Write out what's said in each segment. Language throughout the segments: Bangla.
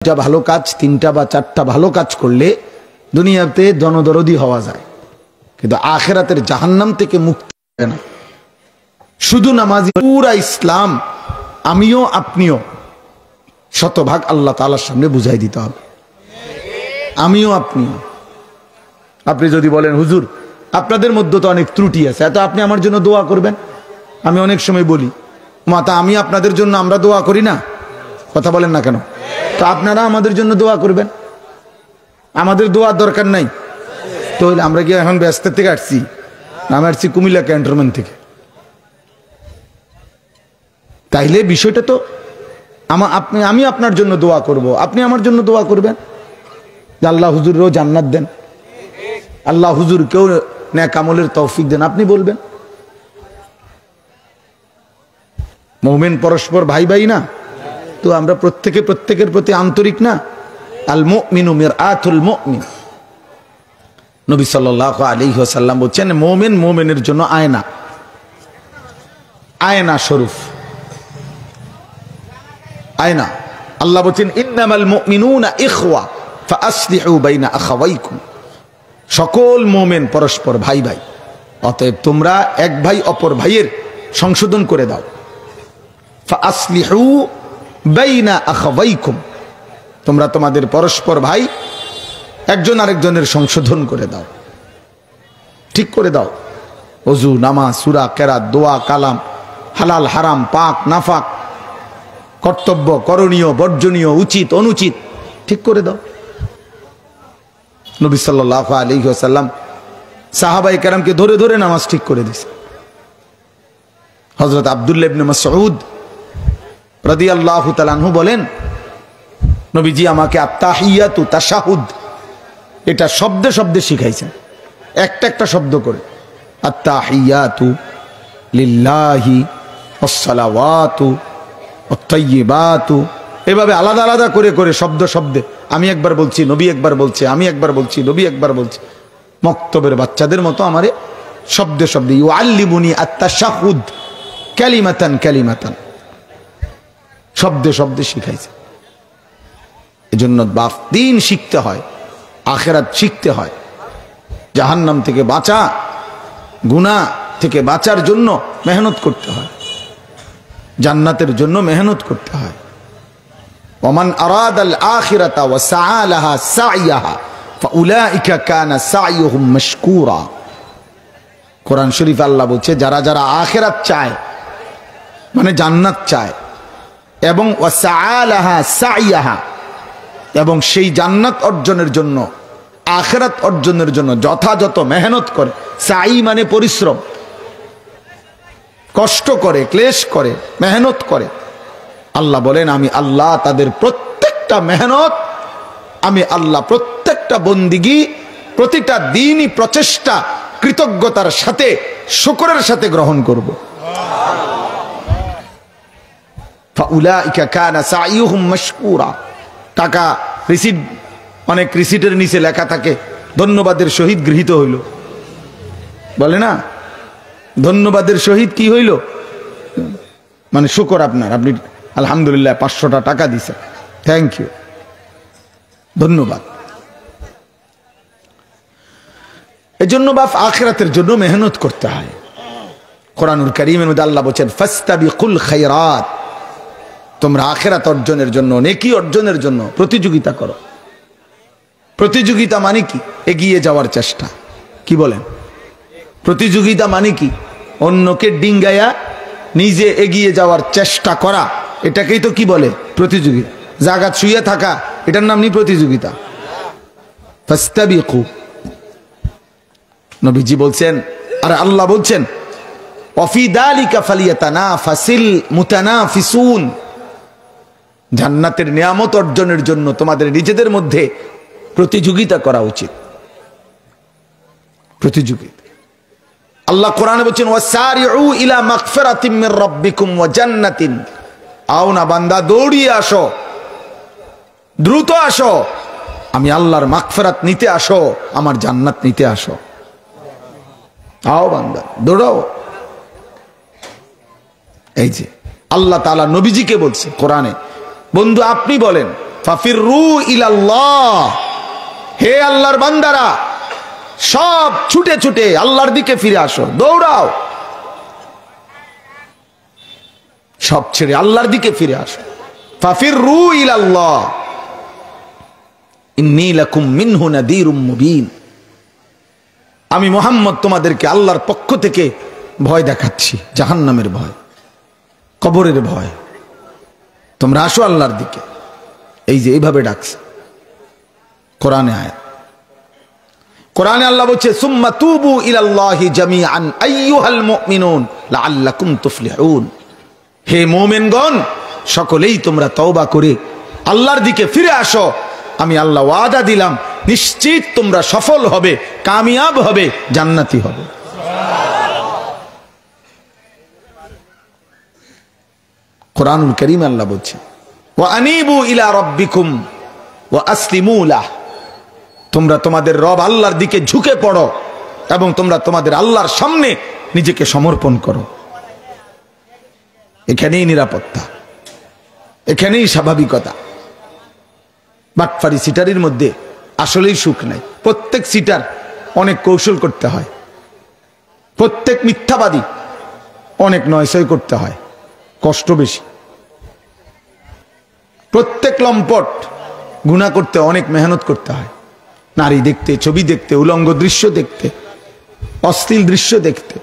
দুইটা ভালো কাজ, তিনটা বা চারটা ভালো কাজ করলে দুনিয়াতে জনদরদি হওয়া যায়, কিন্তু আখিরাতের জাহান্নাম থেকে মুক্তি হবে না। শুধু নামাজি পুরা ইসলাম আমিও আপনিও শতভাগ আল্লাহ তাআলার সামনে বুঝাই দিতে হবে। আমিও আপনিও। আপনি যদি বলেন হুজুর আপনাদের মধ্যে তো অনেক ত্রুটি আছে, এত আপনি আমার জন্য দোয়া করবেন। আমি অনেক সময় বলি মাতা আমি আপনাদের জন্য আমরা দোয়া করি না, কথা বলেন না কেন? তো আপনারা আমাদের জন্য দোয়া করবেন, আমাদের দোয়ার দরকার নাই। তো আমরা কি এখন ব্যস্ত থেকে আসছি? আমি আসছি কুমিল্লা ক্যান্টনমেন্ট থেকে। তাইলে বিষয়টা তো আমি আপনার জন্য দোয়া করব, আপনি আমার জন্য দোয়া করবেন যে আল্লাহ হুজুরও জান্নাত দেন, আল্লাহ হুজুরকেও নেক আমলের তৌফিক দেন, আপনি বলবেন। মুমিন পরস্পর ভাই ভাই না? তো আমরা প্রত্যেকের প্রতি আন্তরিক না? আল মুমিনু মিরআতুল মুমিন। নবী সাল্লাল্লাহু আলাইহি ওয়াসাল্লাম বলেন মুমিন মুমিনের জন্য আয়না, আয়না স্বরূপ আয়না। আল্লাহ বলেন ইন্নামাল মুমিনুনা ইখওয়া ফাআসলিহু বাইনা আখাওয়াইকুম। সকল মুমিন পরস্পর ভাই ভাই, অতএব তোমরা এক ভাই অপর ভাইয়ের সংশোধন করে দাও। ফাআসলিহু বাইনা আখাওয়াইকুম, তোমরা তোমাদের পরস্পর ভাই একজন আরেকজনের সংশোধন করে দাও, ঠিক করে দাও। ওযু, নামাজ, সূরা, কেরাত, দোয়া, কালাম, হালাল হারাম, পাক নাফাক, কর্তব্য, করণীয়, বর্জনীয়, উচিত অনুচিত ঠিক করে দাও। নবী সাল্লাল্লাহু আলাইহি ওয়াসাল্লাম সাহাবায়ে কেরামকে ধরে ধরে নামাজ ঠিক করে দিয়েছে। হযরত আব্দুল্লাহ ইবনে মাসউদ রাদিয়াল্লাহু তাআলা আনহু বলেন নবীজি আমাকে আত-তাহিয়াতু তাশাহুদ এটা শব্দে শব্দে শিখাইছেন, একটা একটা শব্দ করে। আত-তাহিয়াতু লিল্লাহি ওয়াস-সালাওয়াতু ওয়াত-তাইয়্যিবাতু, এভাবে আলাদা আলাদা করে করে শব্দ শব্দে। আমি একবার বলছি, নবী একবার বলছে, আমি একবার বলছি, নবী একবার বলছে। মক্তবের বাচ্চাদের মতো আমারে শব্দে শব্দে ইউআল্লিমুনি আত-তাশাহুদ কালিমাতান কালিমাতান, শব্দে শব্দে শিখাইছে। এজন্য বাপ দিন শিখতে হয়, আখিরাত শিখতে হয়। জাহান্নাম থেকে বাঁচা, গুনাহ থেকে বাঁচার জন্য মেহনত করতে হয়, জান্নাতের জন্য মেহনত করতে হয়। ওমান আরাদাল আখিরাতা ওয়া সাআ লাহা সাইয়াহা ফাউলাইকা কানা সাইয়ুহুম মাশকুরা। কোরআন শরীফ আল্লাহ বলছে যারা যারা আখিরাত চায় মানে জান্নাত চায় এবং ওয়া সাআ লাহা সাইয়াহা, এবং সেই জান্নাত অর্জনের জন্য আখিরাত অর্জনের জন্য যথাযথ মেহনত করে। সাই মানে পরিশ্রম, কষ্ট করে, ক্লেশ করে, মেহনত করে। আল্লাহ বলেন আমি আল্লাহ তাদের প্রত্যেকটা মেহনত, আমি আল্লাহ প্রত্যেকটা বন্দিগি, প্রতিটা দিনই প্রচেষ্টা কৃতজ্ঞতার সাথে, শুকরের সাথে গ্রহণ করব। ফাউলাইকা কানা সাইয়ুহুম মাশকুরা। টাকা রিসিট, অনেক রিসিটের নিচে লেখা থাকে ধন্যবাদের সহিত গৃহীত হইল, বলে না? ধন্যবাদের সহিত কি হইল, মানে শুকর আপনার, আপনি আলহামদুলিল্লাহ 500টা টাকা দিছে, থ্যাংক ইউ, ধন্যবাদ। এজন্য বাপ আখিরাতের জন্য মেহনত করতে হয়। কোরআনুল কারীমের মধ্যে আল্লাহ বলেন ফাস্তাবিকুল খায়রাত, তোমরা আখিরাত অর্জনের জন্য, নেকি অর্জনের জন্য প্রতিযোগিতা করো। প্রতিযোগিতা মানে কি? এগিয়ে যাওয়ার চেষ্টা। কি বলেন? প্রতিযোগিতা মানে কি? অন্যকে ডিঙ্গায়া নিজে এগিয়ে যাওয়ার চেষ্টা করা, এটাকেই তো কি বলে? প্রতিযোগিতা। জাগাত শুয়ে থাকা, এটার নাম নি প্রতিযোগিতা। ফাস্তাবিকু, নবীজি বলছেন, আর আল্লাহ বলছেন ওয়াফি যালিকা ফালিয়াতানাফাসিল মুতানাফিসুন, জান্নাতের নিয়ামত অর্জনের জন্য তোমাদের নিজেদের মধ্যে প্রতিযোগিতা করা উচিত। প্রতিযোগিতা। আল্লাহ কোরআনে বলেছেন ওয়াসারিউ ইলা মাগফিরাতিম মির রাব্বিকুম ওয়া জান্নাতিন, আও না বান্দা দৌড়িয়ে আসো, দ্রুত আসো, আমি আল্লাহর মাগফিরাত নিতে আসো, আমার জান্নাত নিতে আসো। আও বান্দা দৌড়াও। এই যে আল্লাহ তাআলা নবীজিকে বলছে কোরআনে, বন্ধু আপনি বলেন ফাফিরু ইলাল্লাহ, হে আল্লাহর বান্দারা সব ছুটে ছুটে আল্লাহর দিকে ফিরে আসো, দৌড়াও, সব ছেড়ে আল্লাহর দিকে ফিরে আসো। ফাফিরু ইলাল্লাহ ইন্নী লাকুম মিনহু নাযীরুম মুবিন, আমি মুহাম্মদ তোমাদেরকে আল্লাহর পক্ষ থেকে ভয় দেখাচ্ছি, জাহান্নামের ভয়, কবরের ভয়, তোমরা আসো আল্লাহর দিকে। এই যে এইভাবে ডাকছে কোরআনে আয়াত। কোরআনে আল্লাহ বলছে সুম্মা তুবু ইলাল্লাহি জামিআন আইয়ুহাল মুমিনুন লাআল্লাকুম তুফলিহুন, হে মুমিনগণ সকলেই তোমরা তওবা করে আল্লাহর দিকে ফিরে আসো, আমি আল্লাহ ওয়াদা দিলাম নিশ্চিত তোমরা সফল হবে, কামিয়াব হবে, জান্নাতি হবে। কোরআনুল কারীম আল্লাহ বলছে ওয়া আনিবু ইলা রাব্বিকুম ওয়া আসলিমু লাহ, তোমরা তোমাদের রব আল্লাহর দিকে ঝুঁকে পড়ো এবং তোমরা তোমাদের আল্লাহর সামনে নিজেকে সমর্পণ করো। এখানেই নিরাপত্তা, এখানেই স্বাভাবিকতা। বাটফারি সিটারির মধ্যে আসলেই সুখ নাই। প্রত্যেক সিটার অনেক কৌশল করতে হয়, প্রত্যেক মিথ্যাবাদী অনেক নয়সই করতে হয়, কষ্ট বেশি। প্রত্যেক লম্পট গুনাহ করতে অনেক মেহনত করতে হয়, নারী দেখতে, ছবি দেখতে, উলঙ্গ দৃশ্য দেখতে, অশ্লীল দৃশ্য দেখতে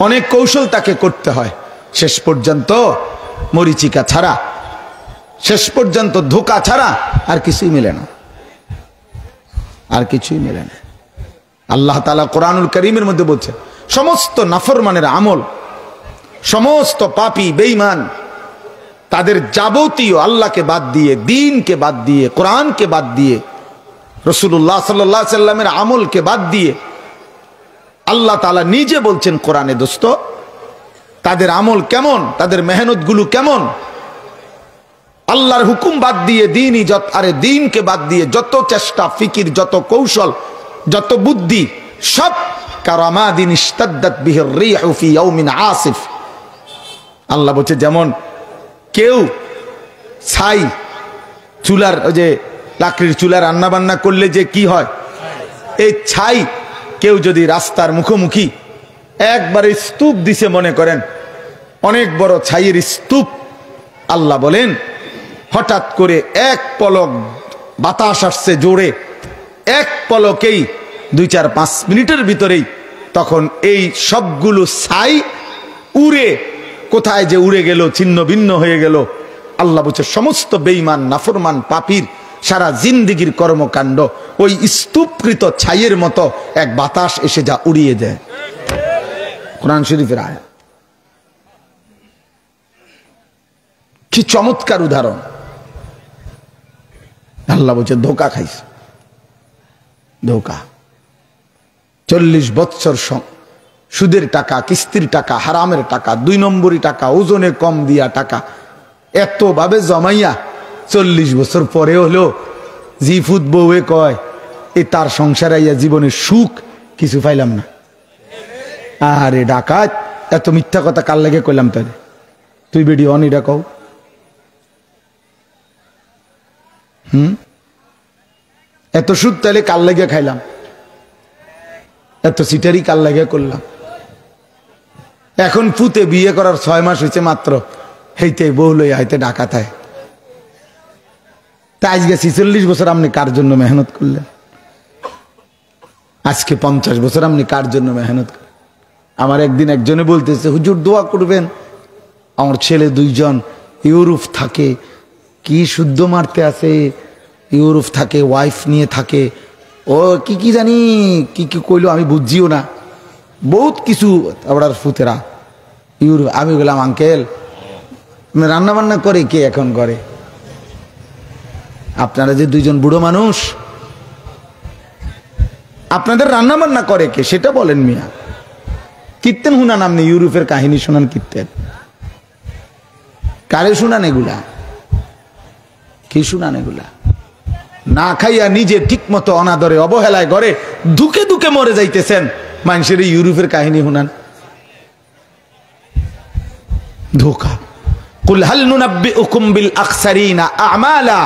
অনেক কৌশল তাকে করতে হয়। শেষ পর্যন্ত মরিচিকা ছাড়া, শেষ পর্যন্ত ধোঁকা ছাড়া আর কিছুই মেলে না, আর কিছুই মেলে না। আল্লাহ তাআলা কোরআনুল কারীমের মধ্যে বলছে সমস্ত নাফরমানের আমল, সমস্ত পাপী বেঈমান তাদের যাবতীয় আল্লাহকে বাদ দিয়ে, দ্বীনকে বাদ দিয়ে, কোরআনকে বাদ দিয়ে, রাসূলুল্লাহ সাল্লাল্লাহু আলাইহি সাল্লামের আমলকে বাদ দিয়ে আল্লাহ তাআলা নিজে বলছেন কোরআনে, দোস্ত তাদের আমল কেমন, তাদের মেহনতগুলো কেমন, আল্লাহর হুকুম বাদ দিয়ে, দ্বীনকে বাদ দিয়ে যত চেষ্টা, ফিকির, যত কৌশল, যত বুদ্ধি, সব কারামাদিন ইশতাদ্দাত বিহির রিহু ফি ইয়াউমিন আসিফ। আল্লাহ বলছে যেমন কেউ ছাই চুলার, ওই যে লাকড়ির চুলা রান্না বান্না করলে যে কি হয়, এই ছাই কেউ যদি রাস্তার মুখোমুখি একবারে স্তূপ দিছে মনে করেন, অনেক বড় ছাইয়ের স্তূপ, আল্লাহ বলেন হঠাৎ করে এক পলক বাতাস আসছে জোরে, এক পলকেই 2-4-5 মিনিটের ভিতরেই তখন এই সবগুলো ছাই উড়ে কোথায় যে উড়ে গেল, ছিন্ন ভিন্ন হয়ে গেল। আল্লাহ বলছে সমস্ত বেঈমান নাফরমান পাপীর সারা জিন্দেগির কর্মকাণ্ড ওই স্তূপকৃত ছাইয়ের মতো এক বাতাস এসে যা উড়িয়ে দেয়। কোরআন শরীফের আয়াত। কি চমৎকার উদাহরণ। আল্লাহ বলছে ধোঁকা খাইছে, ধোঁকা। 40 বৎসর সুদের টাকা, কিস্তির টাকা, হারামের টাকা, 2 নম্বরই টাকা, ওজনে কম দিয়া টাকা এত ভাবে জমাইয়া 40 বছর পরে হলো জিফুত বউয়ে কয় এ তার সংসার আইয়া জীবনের সুখ কিছু পাইলাম না। আরে ডাকাত, এত মিথ্যা কথা কার লাগে কইলাম তাহলে? তুই বেডি অন এটা কও। এত সুদ তাহলে কার লাগে খাইলাম? এত সিটারি কার লাগে করলাম? এখন ফুতে বিয়ে করার 6 মাস হয়েছে মাত্র, হেইতে বউ লইয়া হাইতে ডাকাতায়। তা আজকে 46 বছর আপনি কার জন্য মেহনত করলেন? আজকে 50 বছর আপনি কার জন্য মেহনত করলেন? আমার একদিন একজনে বলতেছে হুজুর দোয়া করবেন, আমার ছেলে 2জন ইউরোপ থাকে, কি শুদ্ধ মারতে আছে, ইউরোপ থাকে, ওয়াইফ নিয়ে থাকে, ও কি কি জানি কি কি কইলো আমি বুঝিও না, বহুত কিছু। আবার ফুতেরা ইউরোপ। আমি বললাম আঙ্কেল রান্না বান্না করে কে এখন করে? আপনারা যে 2জন বুড়ো মানুষ, আপনাদের রান্না বান্না করে কে সেটা বলেন মিয়া। কীর্তেন শুনান আপনি, ইউরোপের কাহিনী শোনান, কীর্তেন কারে শুনান? এগুলা কি শুনান? এগুলা না খাইয়া নিজে ঠিক মতো অনাদরে অবহেলায় ঘরে দুকে দুকে মরে যাইতেছেন, মানুষের ইউরোপের কাহিনী শুনান। ধোকা। কুল হাল নুনাব্বিউকুম বিল আখসারিনা আমালা